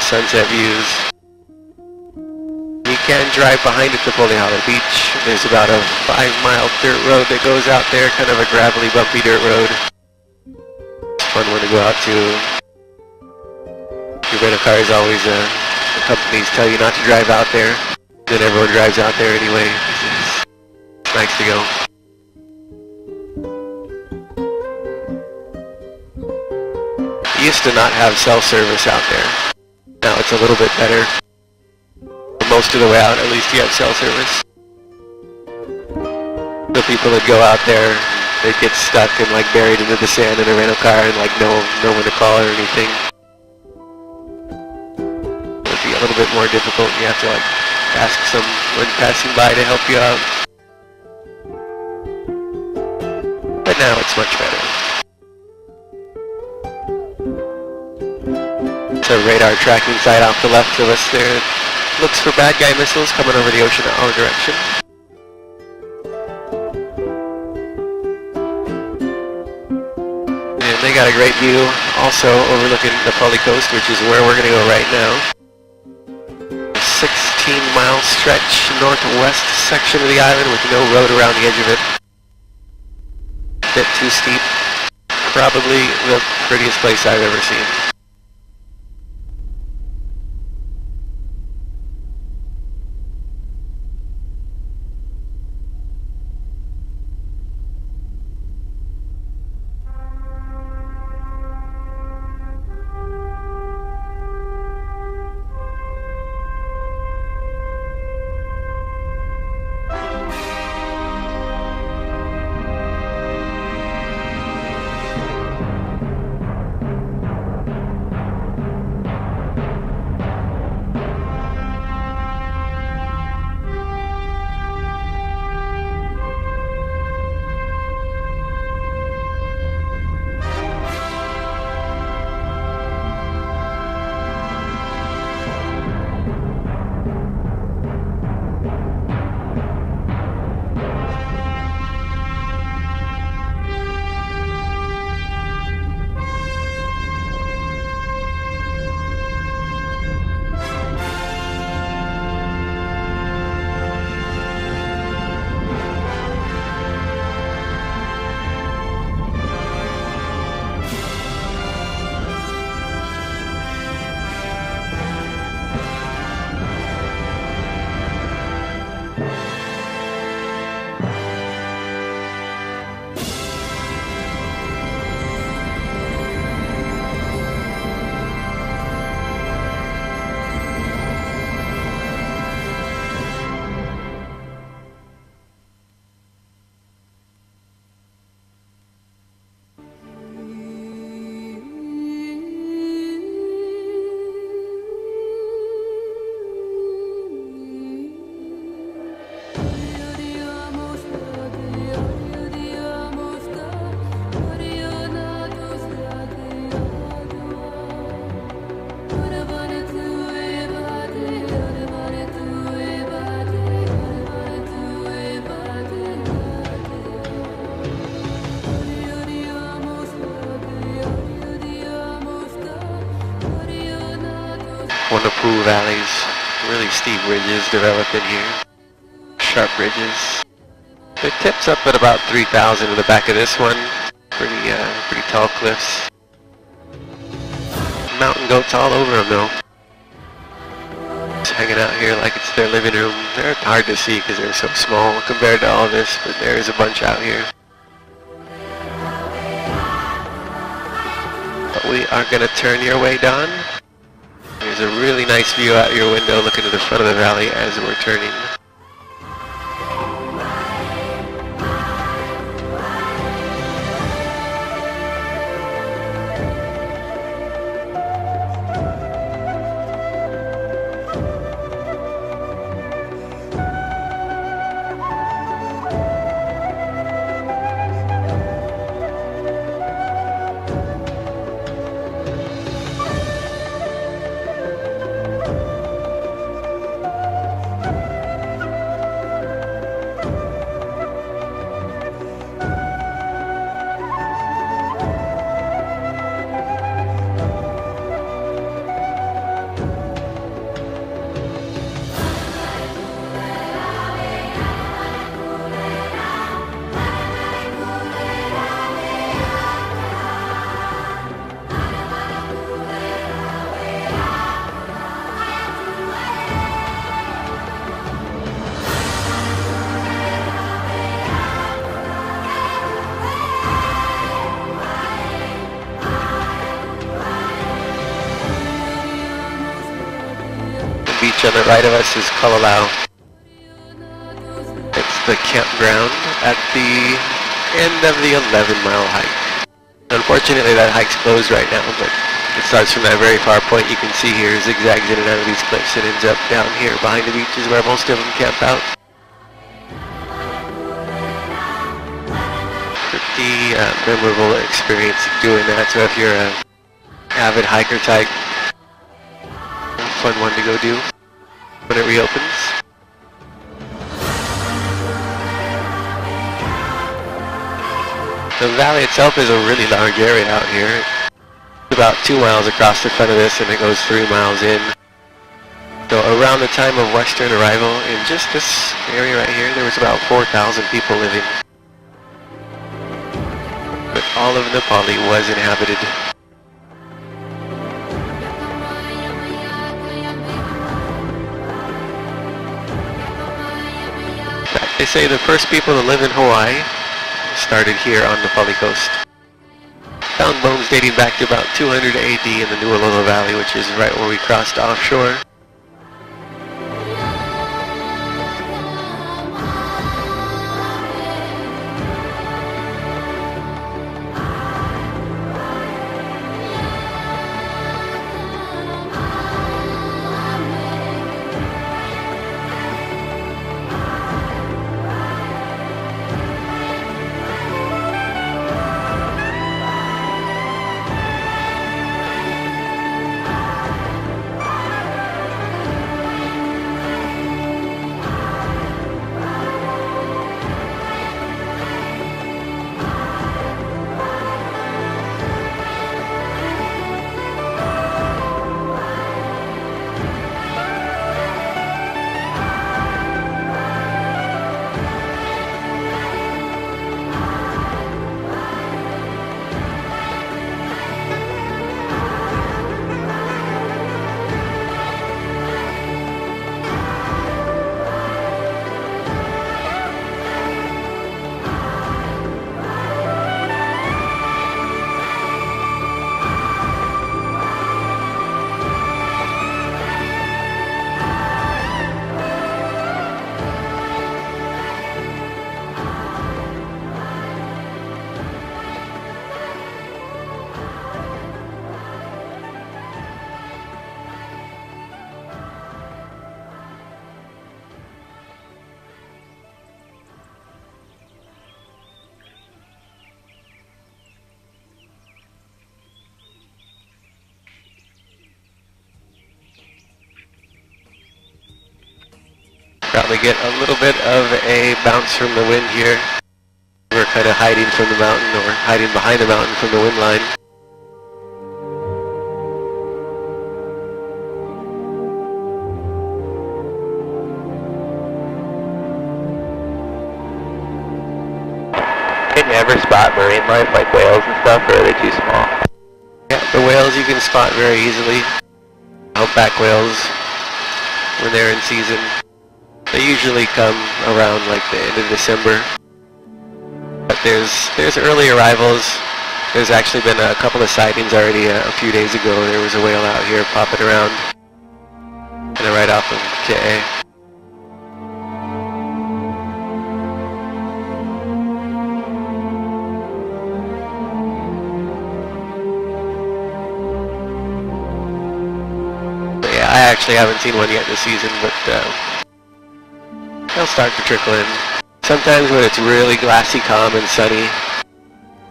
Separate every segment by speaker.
Speaker 1: sunset views. You can drive behind it to Foley Hollow Beach. There's about a 5-mile dirt road that goes out there, kind of a gravelly, bumpy dirt road. It's a fun one to go out to. Your rental car is always, the companies tell you not to drive out there. Then everyone drives out there anyway. It's nice to go. Used to not have cell service out there. Now it's a little bit better. Most of the way out, at least you have cell service. The people that go out there, they get stuck and like buried into the sand in a rental car and like no one to call or anything. It would be a little bit more difficult. You have to like ask someone passing by to help you out. But now it's much better. It's a radar tracking site off the left of us there. Looks for bad guy missiles coming over the ocean our direction. And they got a great view also overlooking the Pali Coast, which is where we're going to go right now. A 16-mile stretch northwest section of the island with no road around the edge of it. A bit too steep. Probably the prettiest place I've ever seen. One of the pool valleys, really steep ridges develop in here, sharp ridges. It tips up at about 3,000 in the back of this one, pretty tall cliffs. Mountain goats all over them though. Just hanging out here like it's their living room. They're hard to see because they're so small compared to all this, but there's a bunch out here. But we are going to turn your way, Don. There's a really nice view out your window looking to the front of the valley as we're turning. beach on the right of us is Kalalau. It's the campground at the end of the 11-mile hike. Unfortunately, that hike's closed right now, but it starts from that very far point you can see here, zigzags in and out of these cliffs, and ends up down here behind the beaches where most of them camp out. Pretty memorable experience doing that, so if you're an avid hiker type, fun one to go do when it reopens. The valley itself is a really large area out here. It's about 2 miles across the front of this, and it goes 3 miles in. So around the time of Western arrival, in just this area right here, there was about 4,000 people living. But all of Nepali was inhabited. In fact, they say the first people to live in Hawaii started here on the Nepali coast. Found bones dating back to about 200 AD in the Nuololo Valley, which is right where we crossed offshore. Probably get a little bit of a bounce from the wind here. We're kind of hiding from the mountain, or hiding behind the mountain from the wind line.
Speaker 2: Can you ever spot marine life like whales and stuff, or are they too small?
Speaker 1: Yeah, the whales you can spot very easily. Humpback whales, when they're in season. They usually come around like the end of December. But there's early arrivals. There's actually been a couple of sightings already a few days ago. There was a whale out here popping around, kind of right off of KUAUI. Yeah, I actually haven't seen one yet this season, but they'll start to trickle in. Sometimes when it's really glassy, calm, and sunny,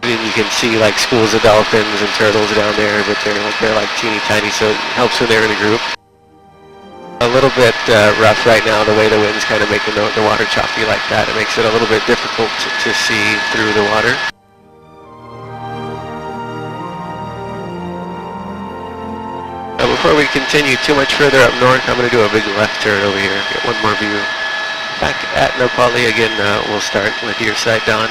Speaker 1: then you can see like schools of dolphins and turtles down there, but they're like teeny tiny, so it helps when they're in a group. A little bit rough right now, the way the wind's kind of making the water choppy like that. It makes it a little bit difficult to see through the water. Now before we continue too much further up north, I'm going to do a big left turn over here. Get one more view. Back at Nepali again, we'll start with your side down.